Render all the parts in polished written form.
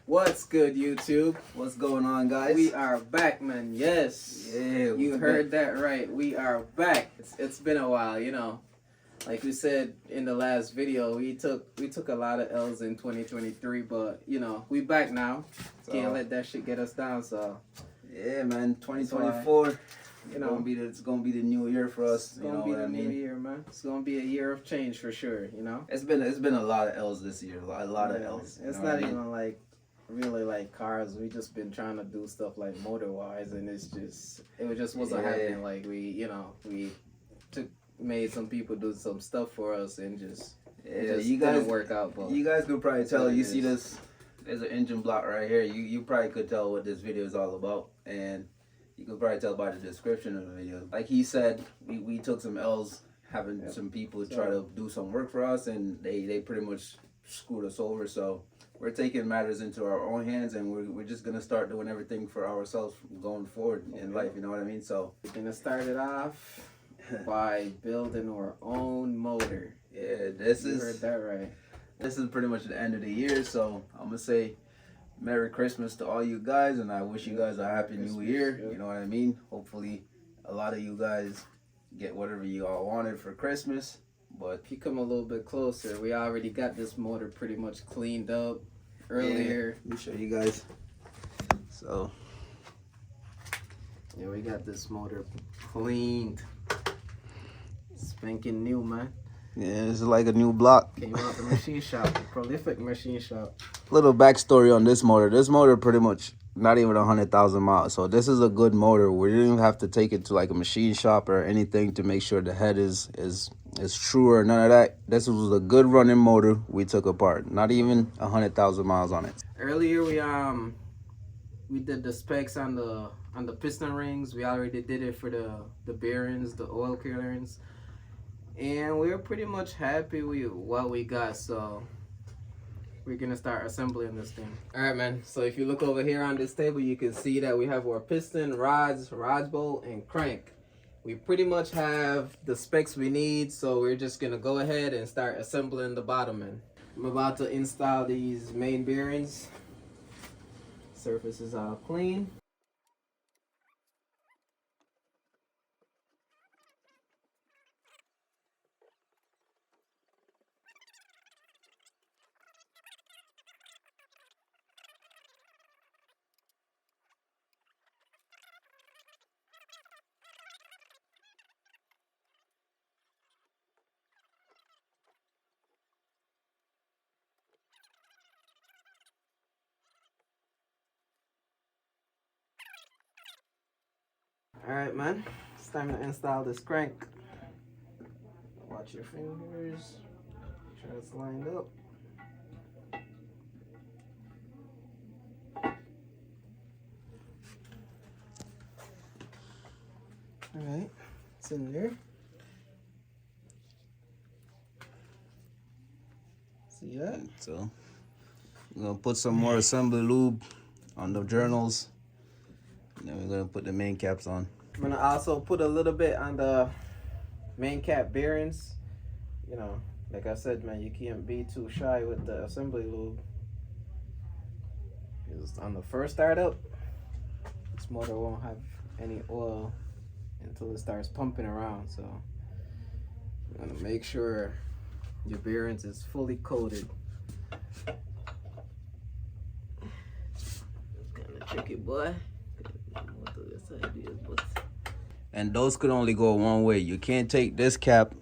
What's good, YouTube? What's going on, guys? We are back, man. Yes. Yeah, you heard that right. We are back. It's been a while, you know. Like we said in the last video, we took a lot of L's in 2023, but you know, we back now. Can't let that shit get us down, so yeah, man, 2024, you know, it's gonna be the new year for us. It's gonna be the new year, man. It's gonna be a year of change for sure, you know. It's been a lot of L's this year, a lot of L's. It's not even like really like cars. We just been trying to do stuff like motor wise, and it just wasn't happening. Like we made some people do some stuff for us, and it just you guys didn't work out. But you guys could probably tell. You see this? There's an engine block right here. You probably could tell what this video is all about, and you could probably tell by the description of the video. Like he said, we took some L's having some people try to do some work for us, and they pretty much screwed us over. So we're taking matters into our own hands, and we're just gonna start doing everything for ourselves going forward in life. You know what I mean? So we're gonna start it off by building our own motor. Yeah, you heard that right. This is pretty much the end of the year, so I'm gonna say Merry Christmas to all you guys, and I wish you guys a Happy New Year. You know what I mean? Hopefully, a lot of you guys get whatever you all wanted for Christmas. But if you come a little bit closer, we already got this motor pretty much cleaned up earlier. Let me show you guys. So, yeah, we got this motor cleaned, spanking new, man. Yeah, it's like a new block. Came out the machine shop, the prolific machine shop. Little backstory on this motor. This motor pretty much not even 100,000 miles. So this is a good motor. We didn't even have to take it to like a machine shop or anything to make sure the head is true or none of that. This was a good running motor we took apart. Not even 100,000 miles on it. Earlier we did the specs on the piston rings. We already did it for the bearings, the oil clearance. And we're pretty much happy with what we got, so we're gonna start assembling this thing. All right, man. So if you look over here on this table, you can see that we have our piston, rods, rod bolt, and crank. We pretty much have the specs we need, so we're just gonna go ahead and start assembling the bottom end. I'm about to install these main bearings. Surface is all clean. Alright, man, it's time to install this crank. Watch your fingers, make sure it's lined up. Alright, it's in there. See that? So we're gonna put some more assembly lube on the journals. And then we're gonna put the main caps on. I'm gonna also put a little bit on the main cap bearings. You know, like I said, man, you can't be too shy with the assembly lube. Because on the first startup, this motor won't have any oil until it starts pumping around. So you're gonna make sure your bearings is fully coated. It's kind of tricky, boy. And those could only go one way. You can't take this cap,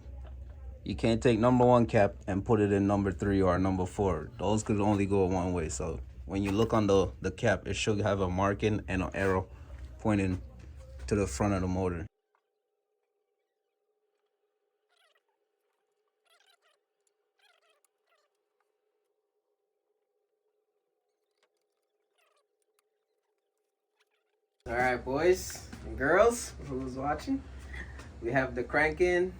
you can't take number 1 cap and put it in number 3 or number 4. Those could only go one way. So when you look on the cap, it should have a marking and an arrow pointing to the front of the motor. All right, boys and girls who's watching, we have the crank in.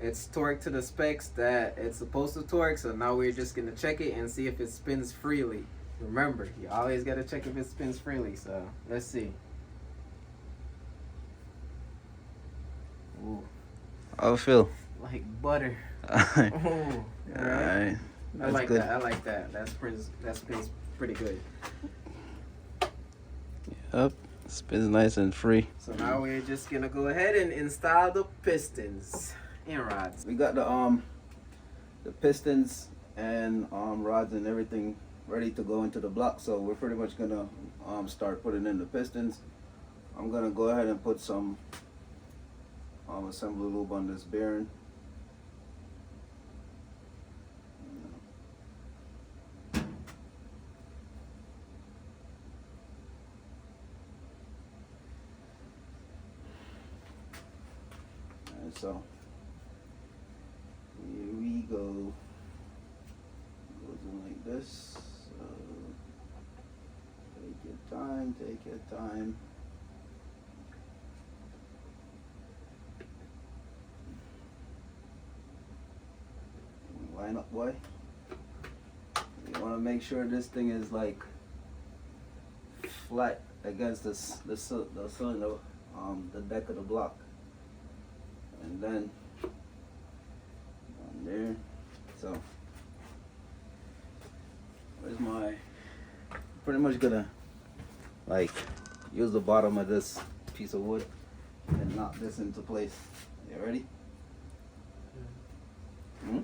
It's torqued to the specs that it's supposed to torque, so now we're just gonna check it and see if it spins freely. Remember, you always gotta check if it spins freely, so let's see. Ooh. How it feel? Like butter. Alright. I like that. I like that. That spins pretty good. Yep, spins nice and free. So now we're just gonna go ahead and install the pistons and rods. We got the pistons and rods and everything ready to go into the block, so we're pretty much gonna start putting in the pistons. I'm gonna go ahead and put some assembly lube on this bearing. And so here we go. Goes in like this. So take your time, take your time. Line up, boy. You want to make sure this thing is like flat against the cylinder, the deck of the block, and then on there. So where's my? Pretty much gonna like use the bottom of this piece of wood and knock this into place. You ready? Hmm?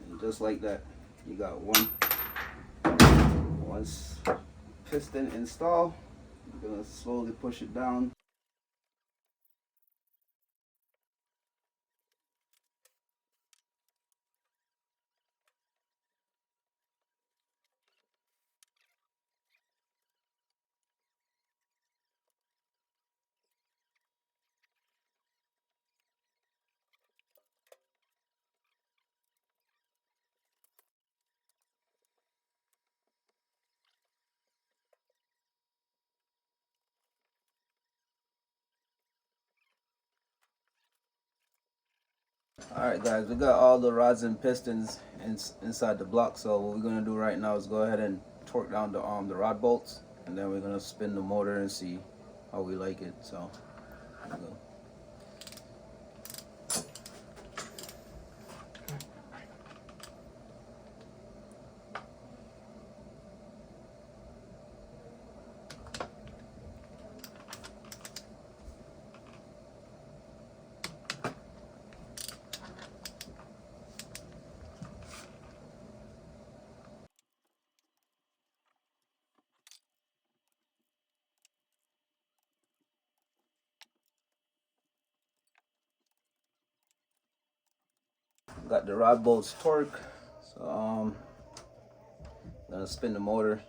And just like that, you got one piston installed. You're gonna slowly push it down. Alright guys, we got all the rods and pistons inside the block, so what we're going to do right now is go ahead and torque down the rod bolts, and then we're going to spin the motor and see how we like it. So here we go. Got the rod bolts torque, so gonna spin the motor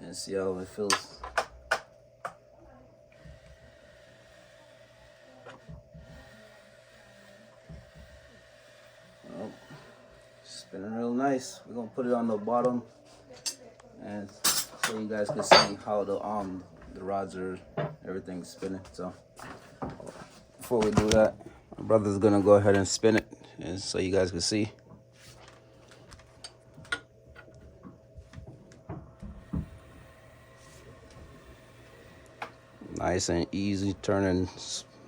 and see how it feels. Well, spinning real nice. We're gonna put it on the bottom and so you guys can see how the rods are, everything's spinning. So before we do that, my brother's gonna go ahead and spin it, and so you guys can see. Nice and easy, turning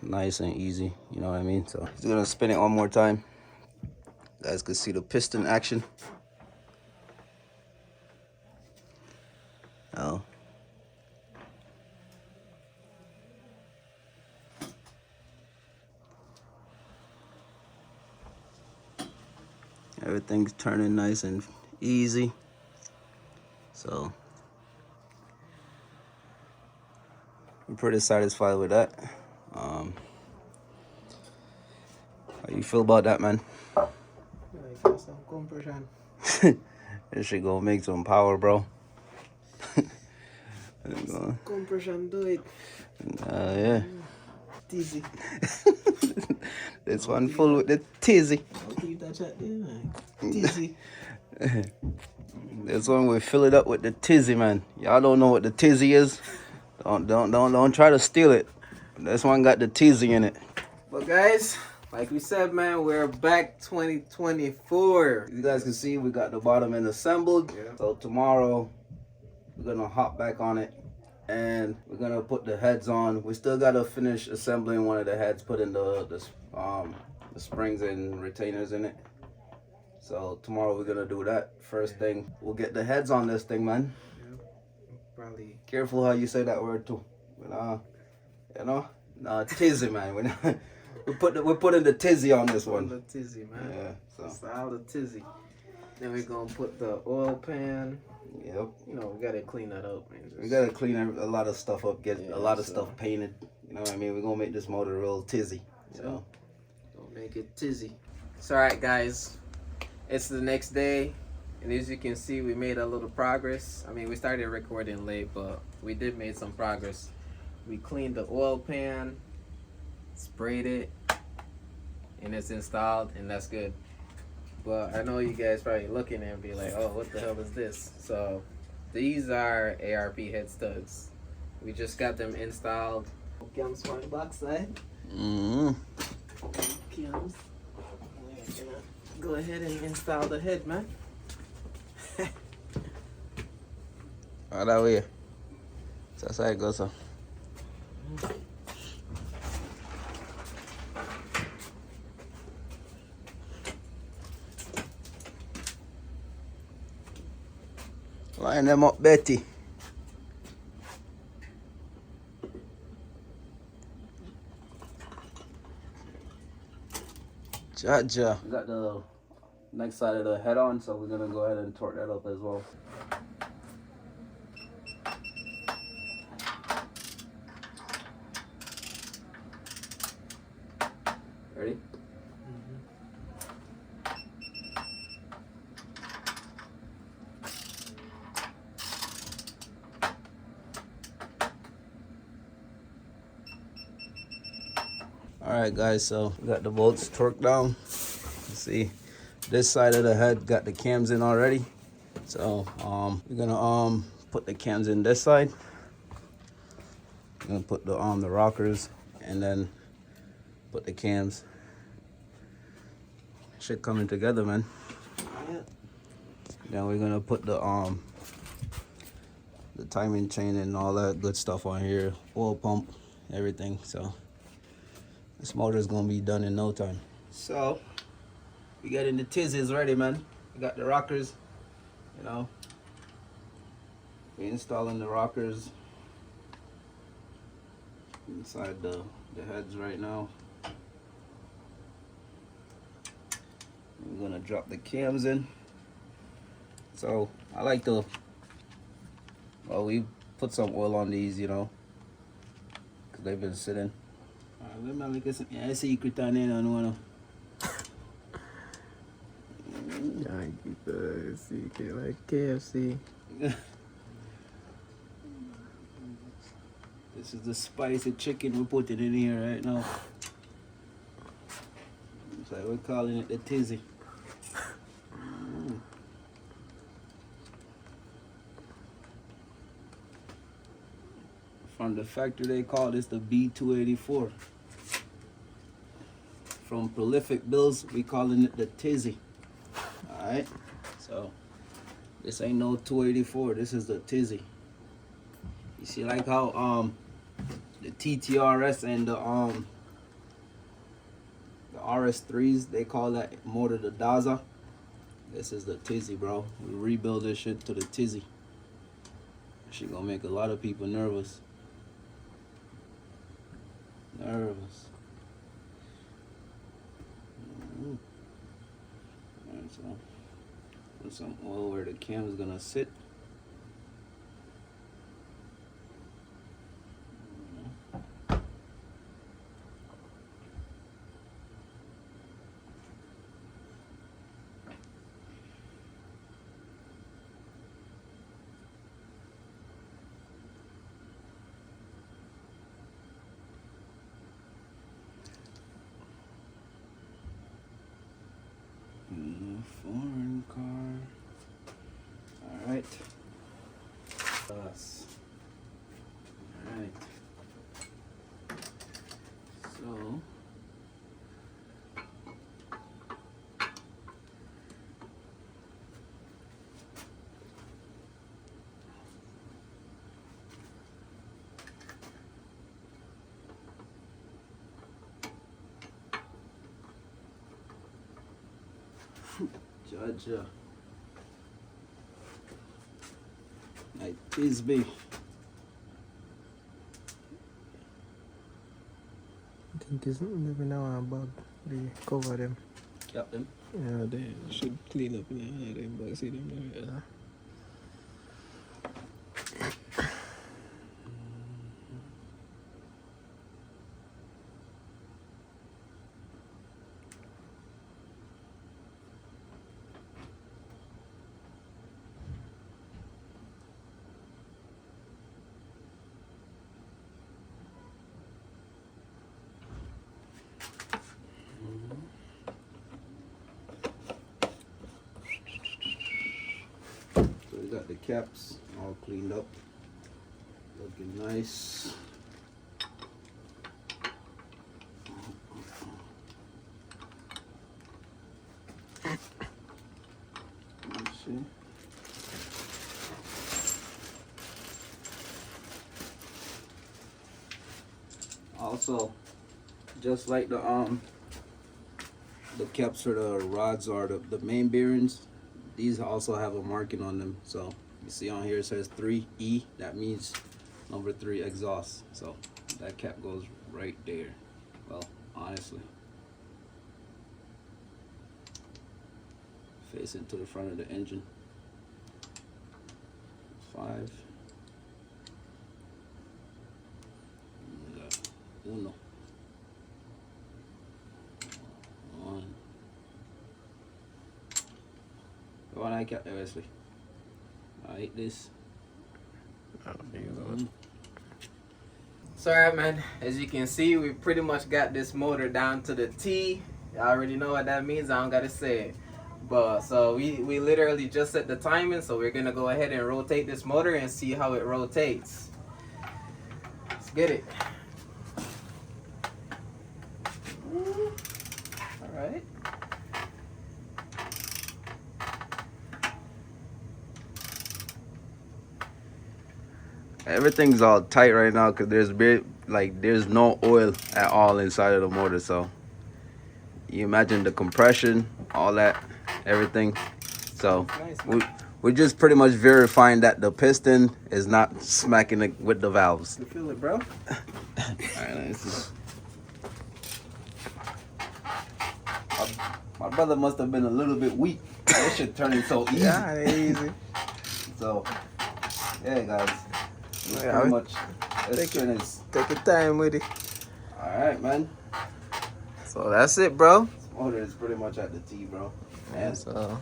nice and easy, you know what I mean? So he's gonna spin it one more time. You guys can see the piston action. Oh. Everything's turning nice and easy. So I'm pretty satisfied with that. How you feel about that, man? Like some compression. This shit gonna make some power, bro. Compression, do it. Yeah. Tizzy. This one full with the tizzy. I'll keep that chat there, man. Tizzy. This one we fill it up with the tizzy, man. Y'all don't know what the tizzy is. Don't try to steal it. This one got the tizzy in it. But guys, like we said, man, we're back 2024. You guys can see we got the bottom end assembled. Yeah. So tomorrow we're gonna hop back on it and we're gonna put the heads on. We still gotta finish assembling one of the heads, put in the the springs and retainers in it. So tomorrow we're gonna do that. First thing, we'll get the heads on this thing, man. Yeah, probably. Careful how you say that word too. You know, no tizzy, man. We're putting the tizzy on this one. The tizzy, man. Yeah, so it's all the tizzy. Then we're gonna put the oil pan. Yep. You know, we gotta clean that up. Man. We gotta clean a lot of stuff up, get a lot of stuff painted. You know what I mean? We're gonna make this motor real tizzy. So don't make it tizzy. So alright guys, it's the next day, and as you can see, we made a little progress. I mean, we started recording late, but we did make some progress. We cleaned the oil pan, sprayed it, and it's installed, and that's good. But I know you guys probably looking and be like, oh, what the hell is this? So these are ARP head studs. We just got them installed. Cams from the backside. Cams. We're gonna go ahead and install the head, man. Oh, that way. So that's how it goes. So. Line them up, Betty. Ja. We got the next side of the head on, so we're gonna go ahead and torque that up as well. Ready? Alright guys, so we got the bolts torqued down. You see this side of the head got the cams in already. So we're gonna put the cams in this side. We're gonna put the rockers and then put the cams. Shit coming together, man. Yeah. Then we're gonna put the timing chain and all that good stuff on here, oil pump, everything. So this motor is gonna be done in no time. So we getting the tizzies ready, man. We got the rockers, you know. We're installing the rockers inside the heads right now. We're gonna drop the cams in. So I like to, well, we put some oil on these, you know, because they've been sitting. I secret on there, no. Trying to keep the secret like KFC. This is the spicy chicken we're putting in here right now. So we're calling it the tizzy. From the factory they call this the B284. From Prolific Bills we calling it the tizzy. Alright, so this ain't no 284, this is the tizzy. You see like how the TTRS and the RS3s, they call that motor the Daza. This is the tizzy, bro. We rebuild this shit to the tizzy. Shit gonna make a lot of people nervous. Nervous. Alright, so put some oil where the cam is gonna sit. Foreign car. All right. Us. All right. So. Judge. Like this, baby. I think it's never now on bag. They cover them. Cap them. Yeah, they should clean up them bags. See them there. So we got the caps all cleaned up, looking nice. Let's see. Also, just like the caps for the rods or the main bearings, these also have a marking on them. So you see on here it says 3E. That means number 3 exhaust. So that cap goes right there. Well, honestly, facing to the front of the engine. 5. Uno. 1. Go on, I kept Wesley. I hate this. So alright, man, as you can see, we pretty much got this motor down to the T. You already know what that means, I don't gotta say it. But so we literally just set the timing, so we're gonna go ahead and rotate this motor and see how it rotates. Let's get it. Alright. Everything's all tight right now because there's no oil at all inside of the motor. So you imagine the compression, all that, everything. So we're just pretty much verifying that the piston is not smacking it with the valves. You feel it, bro? Alright, let's see. My brother must have been a little bit weak. This shit turning so easy. Yeah, easy. So yeah, guys. Pretty much take your time with it. Alright, man. So that's it, bro. This motor is pretty much at the T, bro. And so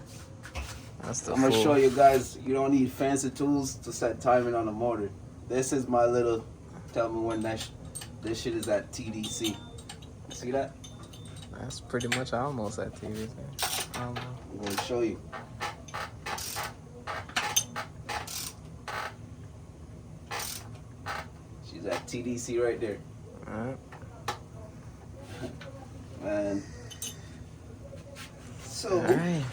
that's the I'm gonna show you guys, you don't need fancy tools to set timing on the motor. This is my little tell me when this shit is at TDC. See that? That's pretty much almost at TV. I'm gonna show you. She's at TDC right there. Alright. Man. So Alright.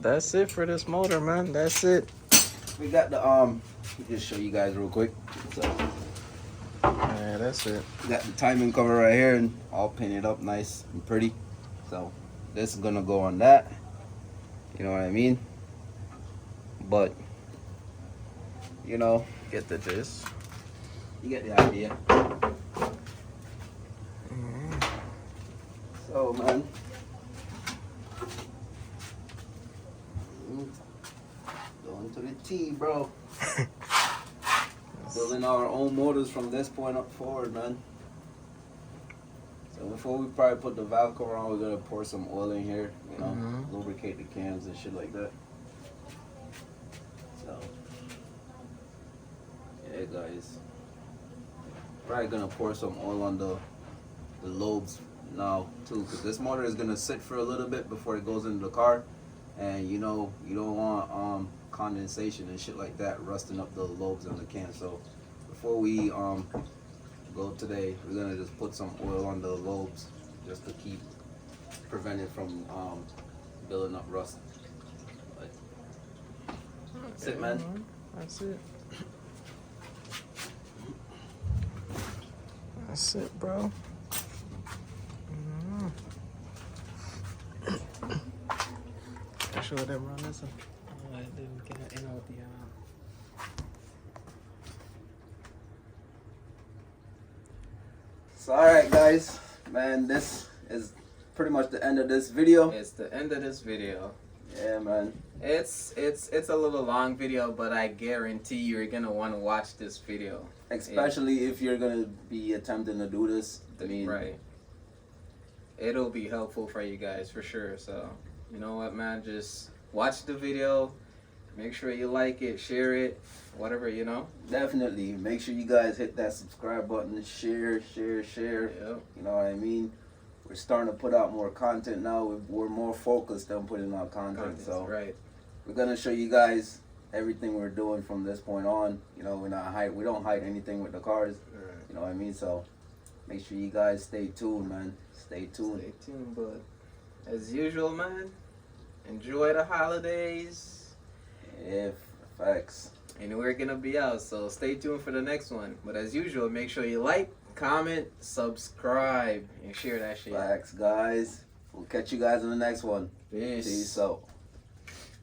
That's it for this motor, man. That's it. we got the just show you guys real quick. So Alright, that's it. we got the timing cover right here and all painted up nice and pretty. So this is gonna go on that. You know what I mean? But you know, Get the gist. you get the idea. So man, going to the T, bro. Building our own motors from this point up forward, man. So before we probably put the valve cover on, we're gonna pour some oil in here, you know, lubricate the cams and shit like that. So yeah, guys, probably gonna pour some oil on the lobes now too, because this motor is gonna sit for a little bit before it goes into the car, and you know you don't want condensation and shit like that rusting up the lobes in the can. So before we go today, we're gonna just put some oil on the lobes just to prevent it from building up rust. But that's it, man. That's it. That's it, bro. show them around this one. Then we can end out the. So alright guys, man, this is pretty much the end of this video. It's the end of this video. Yeah, man. It's a little long video, but I guarantee you're gonna want to watch this video. Especially if you're gonna be attempting to do this. I mean, right. It'll be helpful for you guys for sure. So you know what, man, just watch the video. Make sure you like it, share it, whatever, you know. Definitely. Make sure you guys hit that subscribe button, share. Yep. You know what I mean? We're starting to put out more content now. We're more focused on putting out content. So right. we're gonna show you guys everything we're doing from this point on. You know, we don't hide anything with the cars. Right. You know what I mean? So make sure you guys stay tuned, man. Stay tuned. Stay tuned, but as usual, man, enjoy the holidays. If facts. And we're gonna be out, so stay tuned for the next one. But as usual, make sure you like, comment, subscribe, and share that shit. Facts, guys. We'll catch you guys in the next one. Peace. Peace out.